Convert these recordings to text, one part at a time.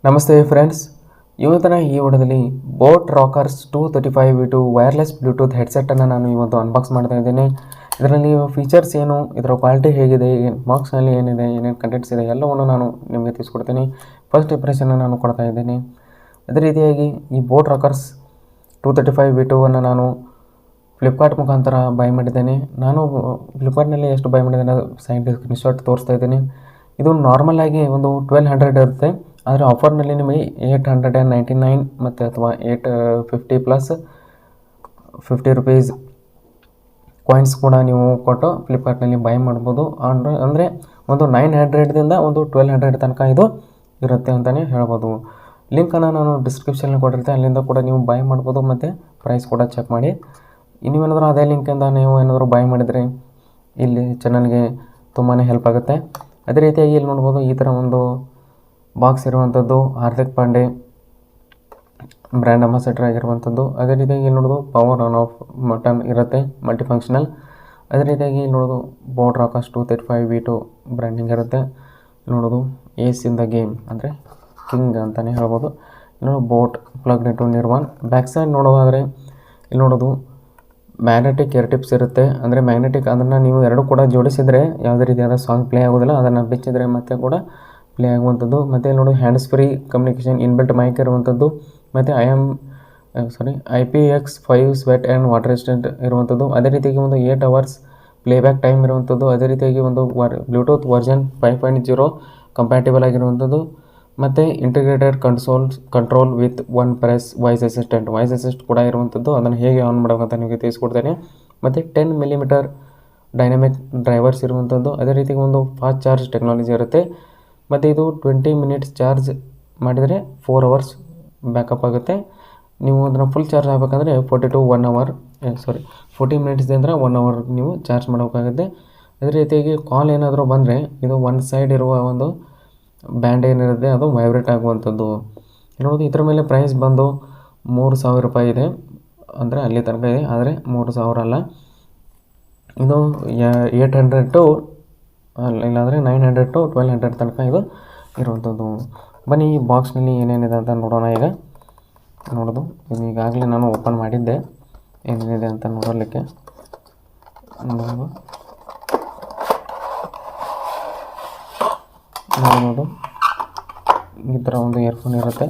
ನಮಸ್ತೆ ಫ್ರೆಂಡ್ಸ್, ಇವತ್ತಿನ ಈ ವಿಡಿಯೋದಲ್ಲಿ Boat Rockerz 235V2 wireless Bluetooth ಹೆಡ್ಸೆಟ್ಟನ್ನು ನಾನು ಇವತ್ತು ಅನ್ಬಾಕ್ಸ್ ಮಾಡ್ತಾ ಇದ್ದೇನೆ. ಇದರಲ್ಲಿ ಫೀಚರ್ಸ್ ಏನು, ಇದರ ಕ್ವಾಲಿಟಿ ಹೇಗಿದೆ, ಬಾಕ್ಸ್ನಲ್ಲಿ ಏನಿದೆ, ಏನೇನು ಕಂಟೆಂಟ್ಸ್ ಇದೆ ಎಲ್ಲವನ್ನು ನಾನು ನಿಮಗೆ ತಿಳಿಸ್ಕೊಡ್ತೀನಿ. ಫಸ್ಟ್ ಇಂಪ್ರೆಷನ್ನ ನಾನು ಕೊಡ್ತಾ ಇದ್ದೇನೆ. ಅದೇ ರೀತಿಯಾಗಿ ಈ ಬೋಟ್ ರಾಕರ್ಸ್ 235V2 ನಾನು ಫ್ಲಿಪ್ಕಾರ್ಟ್ ಮುಖಾಂತರ ಬೈ ಮಾಡಿದ್ದೇನೆ. ನಾನು ಫ್ಲಿಪ್ಕಾರ್ಟ್ನಲ್ಲಿ ಎಷ್ಟು ಬೈ ಮಾಡಿದ್ದೇನೆ ಸೈಡ್ ಸ್ಕ್ರೀನ್ಶಾಟ್ ತೋರಿಸ್ತಾ ಇದ್ದೀನಿ. ಇದು ನಾರ್ಮಲ್ ಆಗಿ ಒಂದು 1200 ಇರುತ್ತೆ, ಆದರೆ ಆಫರ್ನಲ್ಲಿ ನಿಮಗೆ 899 ಮತ್ತು ಅಥವಾ 850 ಪ್ಲಸ್ 50 ರುಪೀಸ್ ಕಾಯಿನ್ಸ್ ಕೂಡ ನೀವು ಕೊಟ್ಟು ಫ್ಲಿಪ್ಕಾರ್ಟ್ನಲ್ಲಿ ಬೈ ಮಾಡ್ಬೋದು. ಅಂದರೆ ಒಂದು 900ದಿಂದ ಒಂದು 1200 ತನಕ ಇದು ಇರುತ್ತೆ ಅಂತಲೇ ಹೇಳ್ಬೋದು. ಲಿಂಕನ್ನು ನಾನು ಡಿಸ್ಕ್ರಿಪ್ಷನಲ್ಲಿ ಕೊಟ್ಟಿರ್ತೇನೆ, ಅಲ್ಲಿಂದ ಕೂಡ ನೀವು ಬೈ ಮಾಡ್ಬೋದು ಮತ್ತು ಪ್ರೈಸ್ ಕೂಡ ಚೆಕ್ ಮಾಡಿ. ನೀವೇನಾದರೂ ಅದೇ ಲಿಂಕಿಂದ ನೀವು ಏನಾದರೂ ಬೈ ಮಾಡಿದರೆ ಇಲ್ಲಿ ಚಾನಲ್ಗೆ ತುಂಬಾ ಹೆಲ್ಪ್ ಆಗುತ್ತೆ. ಅದೇ ರೀತಿಯಾಗಿ ಇಲ್ಲಿ ನೋಡ್ಬೋದು, ಈ ಥರ ಒಂದು ಬಾಕ್ಸ್ ಇರುವಂಥದ್ದು ಹಾರ್ದಿಕ್ ಪಾಂಡೆ ಬ್ರ್ಯಾಂಡ್ ಅಂಬಾಸಿಡರ್ ಆಗಿರುವಂಥದ್ದು. ಅದೇ ರೀತಿಯಾಗಿ ಇಲ್ಲಿ ನೋಡೋದು ಪವರ್ ಆನ್ ಆಫ್ ಬಟನ್ ಇರುತ್ತೆ, ಮಲ್ಟಿಫಂಕ್ಷನಲ್. ಅದೇ ರೀತಿಯಾಗಿ ಇಲ್ಲಿ ನೋಡೋದು ಬೋಟ್ ರಾಕರ್ಸ್ 235V2 ಬ್ರ್ಯಾಂಡಿಂಗ್ ಇರುತ್ತೆ. ನೋಡೋದು ಏಸ್ ಇನ್ ದ ಗೇಮ್ ಅಂದರೆ ಕಿಂಗ್ ಅಂತಲೇ ಹೇಳ್ಬೋದು. ಇಲ್ಲಿ Boat plug into Nirvana. Back side ನೋಡೋದಾದರೆ ಇಲ್ಲಿ ನೋಡೋದು ಮ್ಯಾಗ್ನೆಟಿಕ್ ಇಯರ್ ಟಿಪ್ಸ್ ಇರುತ್ತೆ. ಅಂದರೆ ಮ್ಯಾಗ್ನೆಟಿಕ್ ಅದನ್ನು ನೀವು ಎರಡು ಕೂಡ ಜೋಡಿಸಿದರೆ ಯಾವುದೇ ರೀತಿಯಾದ ಸಾಂಗ್ ಪ್ಲೇ ಆಗೋದಿಲ್ಲ, ಅದನ್ನು ಬಿಚ್ಚಿದರೆ ಮತ್ತೆ ಕೂಡ ಪ್ಲೇ ಆಗುವಂಥದ್ದು. ಮತ್ತು ಇಲ್ಲಿ ನೋಡಿ hands free communication inbuilt mic ಇರುವಂಥದ್ದು. ಮತ್ತು IPX5 sweat and water resistant ಇರುವಂಥದ್ದು. ಅದೇ ರೀತಿಯಾಗಿ ಒಂದು 8 hours ಪ್ಲೇಬ್ಯಾಕ್ ಟೈಮ್ ಇರುವಂಥದ್ದು. ಅದೇ ರೀತಿಯಾಗಿ ಒಂದು ಬ್ಲೂಟೂತ್ ವರ್ಷನ್ 5.0 ಕಂಪ್ಯಾಟಿಬಲ್ ಆಗಿರುವಂಥದ್ದು. ಮತ್ತು integrated control with one press voice assist ಕೂಡ ಇರುವಂಥದ್ದು. ಅದನ್ನು ಹೇಗೆ ಆನ್ ಮಾಡಬೇಕಂತ ನಿಮಗೆ ತಿಳಿಸ್ಕೊಡ್ತೇನೆ. ಮತ್ತು 10mm ಡೈನಾಮಿಕ್ ಡ್ರೈವರ್ಸ್ ಇರುವಂಥದ್ದು. ಅದೇ ರೀತಿ ಒಂದು ಫಾಸ್ಟ್ ಚಾರ್ಜ್ ಟೆಕ್ನಾಲಜಿ ಇರುತ್ತೆ. ಮತ್ತು ಇದು 20 minutes ಚಾರ್ಜ್ ಮಾಡಿದರೆ 4 hours ಬ್ಯಾಕಪ್ ಆಗುತ್ತೆ. ನೀವು ಅದನ್ನು ಫುಲ್ ಚಾರ್ಜ್ ಆಗಬೇಕಂದ್ರೆ 40 ಮಿನಿಟ್ಸ್ದಿಂದ 1 hour ನೀವು ಚಾರ್ಜ್ ಮಾಡಬೇಕಾಗುತ್ತೆ. ಅದೇ ರೀತಿಯಾಗಿ ಕಾಲ್ ಏನಾದರೂ ಬಂದರೆ ಇದು ಒಂದು ಸೈಡ್ ಇರುವ ಒಂದು ಬ್ಯಾಂಡ್ ಏನಿರುತ್ತೆ ಅದು ವೈಬ್ರೇಟ್ ಆಗುವಂಥದ್ದು. ನೋಡೋದು ಇದರ ಮೇಲೆ ಪ್ರೈಸ್ ಬಂದು 3000 ರೂಪಾಯಿ ಇದೆ, ಅಂದರೆ ಅಲ್ಲಿ ತನಕ ಇದೆ, ಆದರೆ 3000 ಅಲ್ಲ. ಇದು 800 ಟು ಇಲ್ಲಾಂದರೆ 900 ಟು 1200 ತನಕ ಇದು ಇರುವಂಥದ್ದು. ಬನ್ನಿ ಈ ಬಾಕ್ಸ್ನಲ್ಲಿ ಏನೇನಿದೆ ಅಂತ ನೋಡೋಣ. ಈಗ ನೋಡೋದು ಇದು ಈಗಾಗಲೇ ನಾನು ಓಪನ್ ಮಾಡಿದ್ದೆ, ಏನೇನಿದೆ ಅಂತ ನೋಡಲಿಕ್ಕೆ. ನೋಡೋದು ಈ ಥರ ಒಂದು ಇಯರ್ಫೋನ್ ಇರುತ್ತೆ.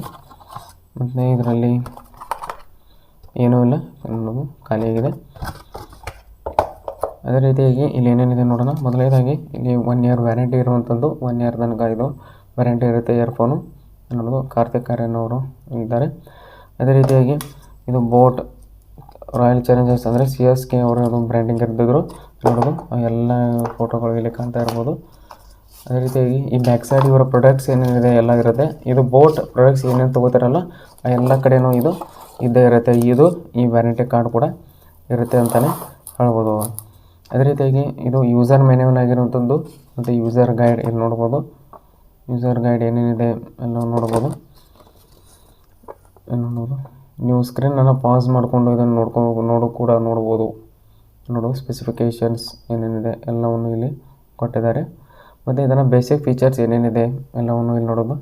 ಮತ್ತು ಇದರಲ್ಲಿ ಏನೂ ಇಲ್ಲ, ನೋಡೋದು ಖಾಲಿಯಾಗಿದೆ. ಅದೇ ರೀತಿಯಾಗಿ ಇಲ್ಲಿ ಏನೇನಿದೆ ನೋಡೋಣ. ಮೊದಲನೇದಾಗಿ ಇಲ್ಲಿ 1 year ವ್ಯಾರಂಟಿ ಇರುವಂಥದ್ದು. 1 year ತನಕ ಇದು ವ್ಯಾರಂಟಿ ಇರುತ್ತೆ ಇಯರ್ಫೋನು. ನೋಡೋದು ಕಾರ್ತಿಕ್ ಆರ್ಯನ್ ಅವರು ಇದ್ದಾರೆ. ಅದೇ ರೀತಿಯಾಗಿ ಇದು ಬೋಟ್ ರಾಯಲ್ ಚಾಲೆಂಜರ್ಸ್ ಅಂದರೆ CSK ಅವರು ಅದು ಬ್ರ್ಯಾಂಡಿಂಗ್ ಇರ್ತಿದ್ರು. ನೋಡೋದು ಎಲ್ಲ ಫೋಟೋಗಳು ಇಲ್ಲಿ ಕಾಣ್ತಾ ಇರ್ಬೋದು. ಅದೇ ರೀತಿಯಾಗಿ ಈ ಬ್ಯಾಕ್ ಸೈಡ್ ಇವರ ಪ್ರಾಡಕ್ಟ್ಸ್ ಏನೇನಿದೆ ಎಲ್ಲ ಇರುತ್ತೆ. ಇದು ಬೋಟ್ ಪ್ರಾಡಕ್ಟ್ಸ್ ಏನೇನು ತೊಗೋತಾರಲ್ಲ ಆ ಎಲ್ಲ ಕಡೆಯೂ ಇದು ಇದ್ದೇ ಇರುತ್ತೆ. ಈ ವ್ಯಾರಂಟಿ ಕಾರ್ಡ್ ಕೂಡ ಇರುತ್ತೆ ಅಂತಲೇ ಹೇಳ್ಬೋದು. ಅದೇ ರೀತಿಯಾಗಿ ಇದು ಯೂಸರ್ ಮ್ಯಾನ್ಯುವಲ್ ಆಗಿರುವಂಥದ್ದು. ಮತ್ತು ಯೂಸರ್ ಗೈಡ್ ಇಲ್ಲಿ ನೋಡ್ಬೋದು. ಯೂಸರ್ ಗೈಡ್ ಏನೇನಿದೆ ಎಲ್ಲ ನೋಡ್ಬೋದು. ನೀವು ಸ್ಕ್ರೀನನ್ನು ಪಾಸ್ ಮಾಡಿಕೊಂಡು ಇದನ್ನು ನೋಡ್ಬೋದು. ಸ್ಪೆಸಿಫಿಕೇಷನ್ಸ್ ಏನೇನಿದೆ ಎಲ್ಲವನ್ನು ಇಲ್ಲಿ ಕೊಟ್ಟಿದ್ದಾರೆ. ಮತ್ತು ಇದನ್ನು ಬೇಸಿಕ್ ಫೀಚರ್ಸ್ ಏನೇನಿದೆ ಎಲ್ಲವನ್ನು ಇಲ್ಲಿ ನೋಡೋದು.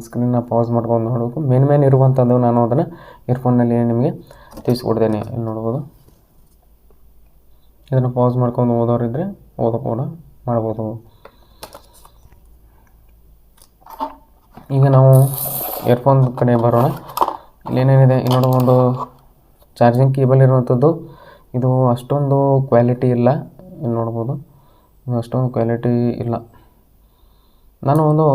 ಸ್ಕ್ರೀನ್ನ ಪಾಸ್ ಮಾಡ್ಕೊಂಡು ನೋಡಬೇಕು. ಮೇನ್ ಇರುವಂಥದ್ದು ನಾನು ಅದನ್ನು ಇಯರ್ಫೋನ್ನಲ್ಲಿ ನಿಮಗೆ ತಿಳಿಸ್ಕೊಡ್ತೇನೆ. ಇಲ್ಲಿ ನೋಡ್ಬೋದು. ಇದನ್ನು ಪಾಸ್ ಮಾಡ್ಕೊಂಡು ಓದೋರಿದ್ದರೆ ಓದೋ ಕೂಡ ಮಾಡ್ಬೋದು. ಈಗ ನಾವು ಇಯರ್ಫೋನ್ ಕಡೆ ಬರೋಣ. ಇಲ್ಲಿ ಏನೇನಿದೆ ಇಲ್ಲಿ ನೋಡೋ ಒಂದು ಚಾರ್ಜಿಂಗ್ ಕೇಬಲ್ ಇರುವಂಥದ್ದು. ಇದು ಅಷ್ಟೊಂದು ಕ್ವಾಲಿಟಿ ಇಲ್ಲ, ಇಲ್ಲಿ ನೋಡ್ಬೋದು. ಇದು ಅಷ್ಟೊಂದು ಕ್ವಾಲಿಟಿ ಇಲ್ಲ. ನಾನು ಒಂದು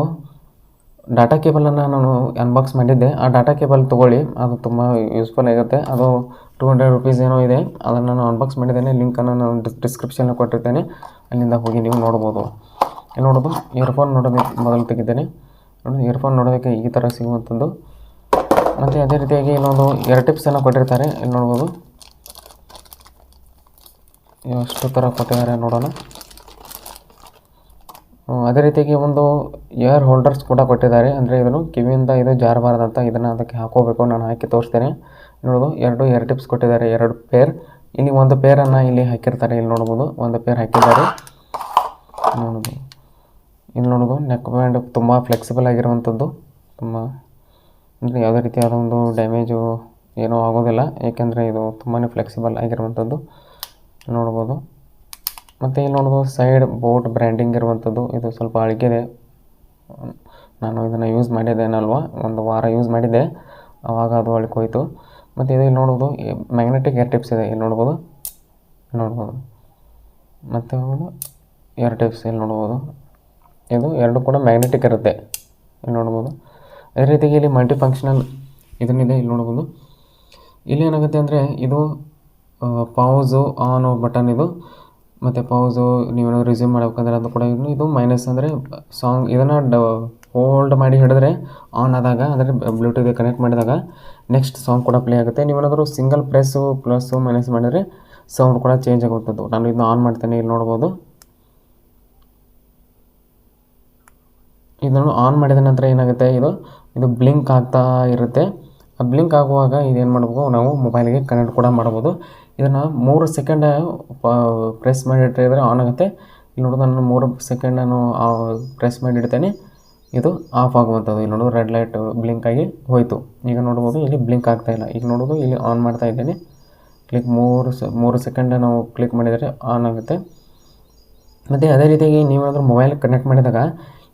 ಡಾಟಾ ಕೇಬಲನ್ನು ನಾನು ಅನ್ಬಾಕ್ಸ್ ಮಾಡಿದ್ದೆ. ಆ ಡಾಟಾ ಕೇಬಲ್ ತೊಗೊಳ್ಳಿ, ಅದು ತುಂಬ ಯೂಸ್ಫುಲ್ ಆಗುತ್ತೆ. ಅದು 200 ರೂಪೀಸ್ ಏನೋ ಇದೆ. ಅದನ್ನು ನಾನು ಅನ್ಬಾಕ್ಸ್ ಮಾಡಿದ್ದೇನೆ. ಲಿಂಕನ್ನು ನಾನು ಡಿಸ್ಕ್ರಿಪ್ಷನಲ್ಲಿ ಕೊಟ್ಟಿರ್ತೇನೆ, ಅಲ್ಲಿಂದ ಹೋಗಿ ನೀವು ನೋಡ್ಬೋದು. ಇಲ್ಲಿ ನೋಡೋದು ಇಯರ್ಫೋನ್ ನೋಡೋದಕ್ಕೆ ಮೊದಲು ತೆಗಿದ್ದೇನೆ. ಇಯರ್ಫೋನ್ ನೋಡೋದಕ್ಕೆ ಈ ಥರ ಸಿಗುವಂಥದ್ದು. ಮತ್ತು ಅದೇ ರೀತಿಯಾಗಿ ಇಲ್ಲೊಂದು ಇಯರ್ ಟಿಪ್ಸನ್ನು ಕೊಟ್ಟಿರ್ತಾರೆ. ಇಲ್ಲಿ ನೋಡ್ಬೋದು ಎಷ್ಟು ಥರ ಕೊಟ್ಟಿದ್ದಾರೆ ನೋಡೋಣ. ಅದೇ ರೀತಿಯಾಗಿ ಒಂದು ಇಯರ್ ಹೋಲ್ಡರ್ಸ್ ಕೂಡ ಕೊಟ್ಟಿದ್ದಾರೆ. ಅಂದರೆ ಇದನ್ನು ಕಿವಿಯಿಂದ ಇದು ಜಾರಬಾರ್ದಂತ ಇದನ್ನು ಅದಕ್ಕೆ ಹಾಕೋಬೇಕು. ನಾನು ಹಾಕಿ ತೋರಿಸ್ತೇನೆ. ನೋಡೋದು 2 ಇಯರ್ ಟಿಪ್ಸ್ ಕೊಟ್ಟಿದ್ದಾರೆ, 2 ಪೇರ್. ಇಲ್ಲಿ ಒಂದು ಪೇರನ್ನು ಇಲ್ಲಿ ಹಾಕಿರ್ತಾರೆ. ಇಲ್ಲಿ ನೋಡ್ಬೋದು ಒಂದು ಪೇರ್ ಹಾಕಿದ್ದಾರೆ. ಇಲ್ಲಿ ನೋಡೋದು ನೆಕ್ ಬ್ಯಾಂಡ್ ತುಂಬ ಫ್ಲೆಕ್ಸಿಬಲ್ ಆಗಿರುವಂಥದ್ದು, ತುಂಬ ಅಂದರೆ ಯಾವುದೇ ರೀತಿಯಾದ ಒಂದು ಡ್ಯಾಮೇಜು ಏನೂ ಆಗೋದಿಲ್ಲ, ಏಕೆಂದರೆ ಇದು ತುಂಬಾ ಫ್ಲೆಕ್ಸಿಬಲ್ ಆಗಿರುವಂಥದ್ದು ನೋಡ್ಬೋದು. ಮತ್ತು ಇಲ್ಲಿ ನೋಡ್ಬೋದು ಸೈಡ್ ಬೋಟ್ ಬ್ರ್ಯಾಂಡಿಂಗ್ ಇರುವಂಥದ್ದು. ಇದು ಸ್ವಲ್ಪ ಅಳಿಗಿದೆ, ನಾನು ಇದನ್ನು ಯೂಸ್ ಮಾಡಿದ್ದೇನಲ್ವ, ಒಂದು ವಾರ ಯೂಸ್ ಮಾಡಿದ್ದೆ, ಆವಾಗ ಅದು ಅಳ್ಕೋಯ್ತು. ಮತ್ತು ಇದು ಇಲ್ಲಿ ನೋಡ್ಬೋದು ಮ್ಯಾಗ್ನೆಟಿಕ್ ಏರ್ ಟಿಪ್ಸ್ ಇದೆ, ಇಲ್ಲಿ ನೋಡ್ಬೋದು ಮತ್ತು ಏರ್ ಟಿಪ್ಸ್ ಇಲ್ಲಿ ನೋಡ್ಬೋದು. ಇದು ಎರಡು ಕೂಡ ಮ್ಯಾಗ್ನೆಟಿಕ್ ಇರುತ್ತೆ, ಇಲ್ಲಿ ನೋಡ್ಬೋದು. ಅದೇ ರೀತಿಯಾಗಿ ಇಲ್ಲಿ ಮಲ್ಟಿ ಫಂಕ್ಷನಲ್ ಇದನ್ನಿದೆ, ಇಲ್ಲಿ ನೋಡ್ಬೋದು. ಇಲ್ಲಿ ಏನಾಗುತ್ತೆ ಅಂದರೆ ಇದು ಪೌಸು ಆನ್ ಬಟನ್ ಇದು, ಮತ್ತು ಪೌಸು ನೀವೇನಾದ್ರು ರಿಸ್ಯೂಮ್ ಮಾಡ್ಬೇಕಂದ್ರೆ ಅದು ಕೂಡ ಇದು ಮೈನಸ್ ಅಂದರೆ ಸಾಂಗ್ ಇದನ್ನು ಹೋಲ್ಡ್ ಮಾಡಿ ಹಿಡಿದ್ರೆ ಆನ್ ಆದಾಗ, ಅಂದರೆ ಬ್ಲೂಟೂತ್ಗೆ ಕನೆಕ್ಟ್ ಮಾಡಿದಾಗ ನೆಕ್ಸ್ಟ್ ಸಾಂಗ್ ಕೂಡ ಪ್ಲೇ ಆಗುತ್ತೆ. ನೀವೇನಾದರೂ ಸಿಂಗಲ್ ಪ್ಲಸ್ಸು ಮೈನಸ್ ಮಾಡಿದರೆ ಸೌಂಡ್ ಕೂಡ ಚೇಂಜ್ ಆಗುವಂಥದ್ದು. ನಾನು ಇದನ್ನ ಆನ್ ಮಾಡ್ತೇನೆ, ಇಲ್ಲಿ ನೋಡ್ಬೋದು. ಇದನ್ನು ಆನ್ ಮಾಡಿದ ನಂತರ ಏನಾಗುತ್ತೆ, ಇದು ಬ್ಲಿಂಕ್ ಆಗ್ತಾ ಇರುತ್ತೆ. ಆ ಬ್ಲಿಂಕ್ ಆಗುವಾಗ ಇದೇನು ಮಾಡಬೇಕು, ನಾವು ಮೊಬೈಲಿಗೆ ಕನೆಕ್ಟ್ ಕೂಡ ಮಾಡ್ಬೋದು. ಇದನ್ನು 3 ಸೆಕೆಂಡ್ ಪ್ರೆಸ್ ಮಾಡಿ ಇಟ್ಟಿದ್ರೆ ಆನ್ ಆಗುತ್ತೆ. ಇಲ್ಲಿ ನೋಡೋದು ನಾನು 3 ಸೆಕೆಂಡ್ ನಾನು ಪ್ರೆಸ್ ಮಾಡಿ ಇಡ್ತೇನೆ, ಇದು ಆಫ್ ಆಗುವಂಥದ್ದು. ಇಲ್ಲಿ ನೋಡೋದು ರೆಡ್ ಲೈಟ್ ಬ್ಲಿಂಕ್ ಆಗಿ ಹೋಯಿತು. ಈಗ ನೋಡ್ಬೋದು ಇಲ್ಲಿ ಬ್ಲಿಂಕ್ ಆಗ್ತಾಯಿಲ್ಲ. ಈಗ ನೋಡೋದು ಇಲ್ಲಿ ಆನ್ ಮಾಡ್ತಾ ಇದ್ದೇನೆ, ಕ್ಲಿಕ್ 3 ಸೆಕೆಂಡ್ ನಾವು ಕ್ಲಿಕ್ ಮಾಡಿದರೆ ಆನ್ ಆಗುತ್ತೆ. ಮತ್ತು ಅದೇ ರೀತಿಯಾಗಿ ನೀವೇನಾದರೂ ಮೊಬೈಲ್ ಕನೆಕ್ಟ್ ಮಾಡಿದಾಗ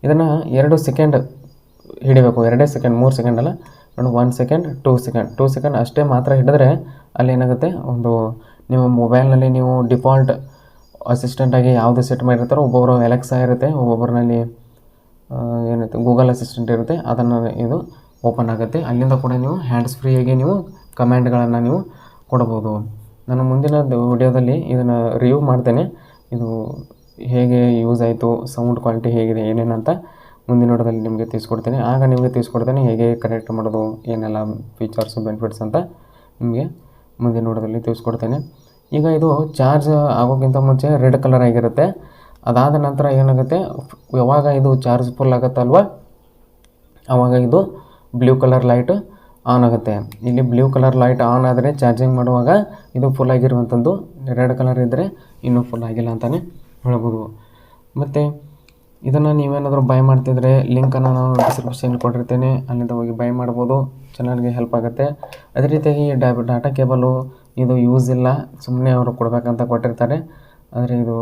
ಇದನ್ನು 2 ಸೆಕೆಂಡ್ ಹಿಡಿಬೇಕು, 2 ಸೆಕೆಂಡ್ 3 ಸೆಕೆಂಡ್ ಅಲ್ಲ, 1 ಸೆಕೆಂಡ್ 2 ಸೆಕೆಂಡ್ ಅಷ್ಟೇ ಮಾತ್ರ ಹಿಡಿದ್ರೆ ಅಲ್ಲಿ ಏನಾಗುತ್ತೆ, ಒಂದು ನೀವು ಮೊಬೈಲ್ನಲ್ಲಿ ನೀವು ಡಿಫಾಲ್ಟ್ ಅಸಿಸ್ಟೆಂಟಾಗಿ ಯಾವುದು ಸೆಟ್ ಮಾಡಿರ್ತಾರೋ, ಒಬ್ಬೊಬ್ಬರು ಎಲೆಕ್ಸಾ ಇರುತ್ತೆ, ಒಬ್ಬೊಬ್ಬರಲ್ಲಿ ಏನಿರುತ್ತೆ ಗೂಗಲ್ ಅಸಿಸ್ಟೆಂಟ್ ಇರುತ್ತೆ, ಅದನ್ನು ಇದು ಓಪನ್ ಆಗುತ್ತೆ. ಅಲ್ಲಿಂದ ಕೂಡ ನೀವು ಹ್ಯಾಂಡ್ಸ್ ಫ್ರೀಯಾಗಿ ನೀವು ಕಮ್ಯಾಂಡ್ಗಳನ್ನು ನೀವು ಕೊಡ್ಬೋದು. ನಾನು ಮುಂದಿನ ವಿಡಿಯೋದಲ್ಲಿ ಇದನ್ನು ರಿವ್ಯೂ ಮಾಡ್ತೇನೆ, ಇದು ಹೇಗೆ ಯೂಸ್ ಆಯಿತು, ಸೌಂಡ್ ಕ್ವಾಲಿಟಿ ಹೇಗಿದೆ ಏನೇನಂತ ಮುಂದಿನ ವಿಡಿಯೋದಲ್ಲಿ ನಿಮಗೆ ತಿಳಿಸ್ಕೊಡ್ತೇನೆ. ಆಗ ನಿಮಗೆ ತಿಳಿಸ್ಕೊಡ್ತೇನೆ ಹೇಗೆ ಕನೆಕ್ಟ್ ಮಾಡೋದು, ಏನೆಲ್ಲ ಫೀಚರ್ಸು ಬೆನಿಫಿಟ್ಸ್ ಅಂತ ನಿಮಗೆ ಮುಂದಿನ ವಿಡಿಯೋದಲ್ಲಿ ತಿಳಿಸ್ಕೊಡ್ತೇನೆ. ಈಗ ಇದು ಚಾರ್ಜ್ ಆಗೋಕ್ಕಿಂತ ಮುಂಚೆ ರೆಡ್ ಕಲರ್ ಆಗಿರುತ್ತೆ. ಅದಾದ ನಂತರ ಏನಾಗುತ್ತೆ, ಯಾವಾಗ ಇದು ಚಾರ್ಜ್ ಫುಲ್ ಆಗುತ್ತಲ್ವ ಆವಾಗ ಇದು ಬ್ಲೂ ಕಲರ್ ಲೈಟ್ ಆನ್ ಆಗುತ್ತೆ. ಇಲ್ಲಿ ಬ್ಲೂ ಕಲರ್ ಲೈಟ್ ಆನ್ ಆದರೆ ಚಾರ್ಜಿಂಗ್ ಮಾಡುವಾಗ ಇದು ಫುಲ್ ಆಗಿರುವಂಥದ್ದು, ರೆಡ್ ಕಲರ್ ಇದ್ದರೆ ಇನ್ನೂ ಫುಲ್ ಆಗಿಲ್ಲ ಅಂತಲೇ ಹೇಳ್ಬೋದು. ಮತ್ತು ಇದನ್ನು ನೀವೇನಾದರೂ ಬೈ ಮಾಡ್ತಿದ್ರೆ ಲಿಂಕನ್ನು ನಾನು ಡಿಸ್ಕ್ರಿಪ್ಷನ್ ಕೊಟ್ಟಿರ್ತೇನೆ, ಅಲ್ಲಿಂದ ಹೋಗಿ ಬೈ ಮಾಡ್ಬೋದು, ಚಾನಲ್ಗೆ ಹೆಲ್ಪ್ ಆಗುತ್ತೆ. ಅದೇ ರೀತಿಯಾಗಿ ಡಾಟಾ ಕೇಬಲು ಇದು ಯೂಸ್ ಇಲ್ಲ, ಸುಮ್ಮನೆ ಅವರು ಕೊಡಬೇಕಂತ ಕೊಟ್ಟಿರ್ತಾರೆ, ಆದರೆ ಇದು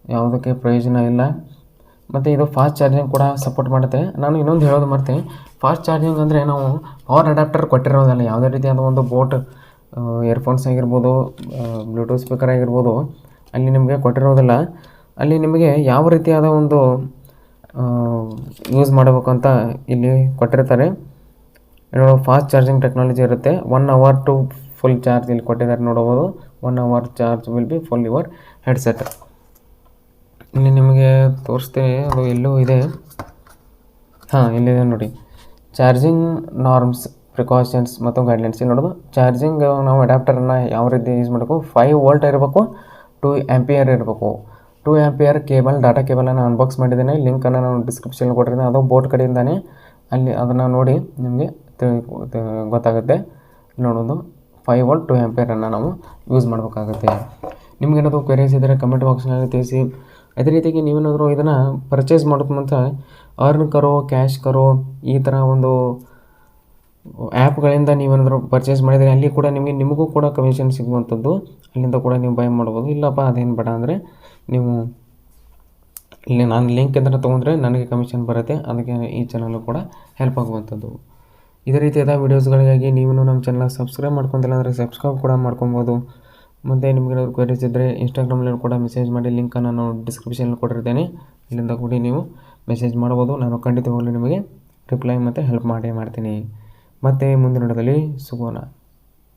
ಯಾವುದಕ್ಕೆ ಪ್ರಯೋಜನ ಇಲ್ಲ. ಮತ್ತು ಇದು ಫಾಸ್ಟ್ ಚಾರ್ಜಿಂಗ್ ಕೂಡ ಸಪೋರ್ಟ್ ಮಾಡುತ್ತೆ. ನಾನು ಇನ್ನೊಂದು ಹೇಳೋದು ಮರ್ತೆ, ಫಾಸ್ಟ್ ಚಾರ್ಜಿಂಗ್ ಅಂದರೆ ನಾವು ಪವರ್ ಅಡಾಪ್ಟರ್ ಕೊಟ್ಟಿರೋದಲ್ಲ, ಯಾವುದೇ ರೀತಿಯಾದ ಒಂದು ಬೋಟ್ ಇಯರ್ಫೋನ್ಸ್ ಆಗಿರ್ಬೋದು, ಬ್ಲೂಟೂತ್ ಸ್ಪೀಕರ್ ಆಗಿರ್ಬೋದು, ಅಲ್ಲಿ ನಿಮಗೆ ಕೊಟ್ಟಿರೋದಿಲ್ಲ. ಅಲ್ಲಿ ನಿಮಗೆ ಯಾವ ರೀತಿಯಾದ ಒಂದು ಯೂಸ್ ಮಾಡಬೇಕು ಅಂತ ಇಲ್ಲಿ ಕೊಟ್ಟಿರ್ತಾರೆ. ಫಾಸ್ಟ್ ಚಾರ್ಜಿಂಗ್ ಟೆಕ್ನಾಲಜಿ ಇರುತ್ತೆ. 1 ಅವರ್ ಟು ಫುಲ್ ಚಾರ್ಜ್ ಇಲ್ಲಿ ಕೊಟ್ಟಿದ್ದಾರೆ ನೋಡ್ಬೋದು. 1 hour charge will be full your headset. ಇಲ್ಲಿ ನಿಮಗೆ ತೋರಿಸ್ತೇನೆ, ಅದು ಎಲ್ಲೂ ಇದೆ, ಇಲ್ಲಿದೆ ನೋಡಿ, ಚಾರ್ಜಿಂಗ್ ನಾರ್ಮ್ಸ್, ಪ್ರಿಕಾಷನ್ಸ್ ಮತ್ತು ಗೈಡ್ಲೈನ್ಸ್. ಇಲ್ಲಿ ನೋಡೋದು ಚಾರ್ಜಿಂಗ್ ನಾವು ಅಡ್ಯಾಪ್ಟರನ್ನು ಯಾವ ರೀತಿ ಯೂಸ್ ಮಾಡಬೇಕು, 5 ವೋಲ್ಟ್ ಇರಬೇಕು, 2 ಆಂಪಿಯರ್ ಇರಬೇಕು. 2 ಆಂಪಿಯರ್ ಕೇಬಲ್, ಡಾಟಾ ಕೇಬಲನ್ನು ಅನ್ಬಾಕ್ಸ್ ಮಾಡಿದ್ದೇನೆ, ಲಿಂಕನ್ನು ನಾನು ಡಿಸ್ಕ್ರಿಪ್ಷನ್ ಕೊಟ್ಟಿದ್ದೇನೆ, ಅದು ಬೋಟ್ ಕಡೆಯಿಂದಾನೆ, ಅಲ್ಲಿ ಅದನ್ನು ನೋಡಿ ನಿಮಗೆ ಗೊತ್ತಾಗುತ್ತೆ. ನೋಡೋದು 5 ವೋಲ್ಟ್ 2 ಆಂಪಿಯರನ್ನು ನಾವು ಯೂಸ್ ಮಾಡಬೇಕಾಗುತ್ತೆ. ನಿಮಗೇನಾದರೂ ಕ್ವೆರೀಸ್ ಇದ್ದರೆ ಕಮೆಂಟ್ ಬಾಕ್ಸ್ನಲ್ಲಿ ತಿಳಿಸಿ. ಅದೇ ರೀತಿಯಾಗಿ ನೀವೇನಾದರೂ ಇದನ್ನು ಪರ್ಚೇಸ್ ಮಾಡೋಕ್ಕಂತ ಅರ್ನ್ ಕರೋ, ಕ್ಯಾಶ್ ಕರೋ ಈ ಥರ ಒಂದು ಆ್ಯಪ್ಗಳಿಂದ ನೀವೇನಾದರೂ ಪರ್ಚೇಸ್ ಮಾಡಿದರೆ ಅಲ್ಲಿ ಕೂಡ ನಿಮಗೂ ಕೂಡ ಕಮಿಷನ್ ಸಿಗುವಂಥದ್ದು, ಅಲ್ಲಿಂದ ಕೂಡ ನೀವು ಬೈ ಮಾಡ್ಬೋದು. ಇಲ್ಲಪ್ಪ ಅದೇನು ಬೇಡ ಅಂದರೆ ನೀವು ಇಲ್ಲಿ ನಾನು ಲಿಂಕ್ ಏನಾರ ತೊಗೊಂಡ್ರೆ ನನಗೆ ಕಮಿಷನ್ ಬರುತ್ತೆ, ಅದಕ್ಕೆ ಈ ಚಾನಲ್ಲು ಕೂಡ ಹೆಲ್ಪ್ ಆಗುವಂಥದ್ದು. ಇದೇ ರೀತಿಯಾದ ವೀಡಿಯೋಸ್ಗಳಿಗಾಗಿ ನೀವು ನಮ್ಮ ಚಾನಲ್ ಸಬ್ಸ್ಕ್ರೈಬ್ ಮಾಡ್ಕೊತಿಲ್ಲ ಅಂದರೆ ಸಬ್ಸ್ಕ್ರೈಬ್ ಕೂಡ ಮಾಡ್ಕೊಬೋದು. ಮತ್ತು ನಿಮಗೇನಾದ್ರು ಕ್ವೆರೀಸ್ ಇದ್ದರೆ ಇನ್ಸ್ಟಾಗ್ರಾಮಲ್ಲಿ ಕೂಡ ಮೆಸೇಜ್ ಮಾಡಿ, ಲಿಂಕನ್ನು ನಾನು ಡಿಸ್ಕ್ರಿಪ್ಷನಲ್ಲಿ ಕೊಟ್ಟಿರ್ತೇನೆ, ಇಲ್ಲಿಂದ ಕೂಡ ನೀವು ಮೆಸೇಜ್ ಮಾಡ್ಬೋದು. ನಾನು ಖಂಡಿತವಾಗಲೂ ನಿಮಗೆ ರಿಪ್ಲೈ ಮತ್ತು ಹೆಲ್ಪ್ ಮಾಡ್ತೀನಿ. ಮತ್ತು ಮುಂದಿನ ವಿಡಿಯೋದಲ್ಲಿ ಸಿಗೋಣ.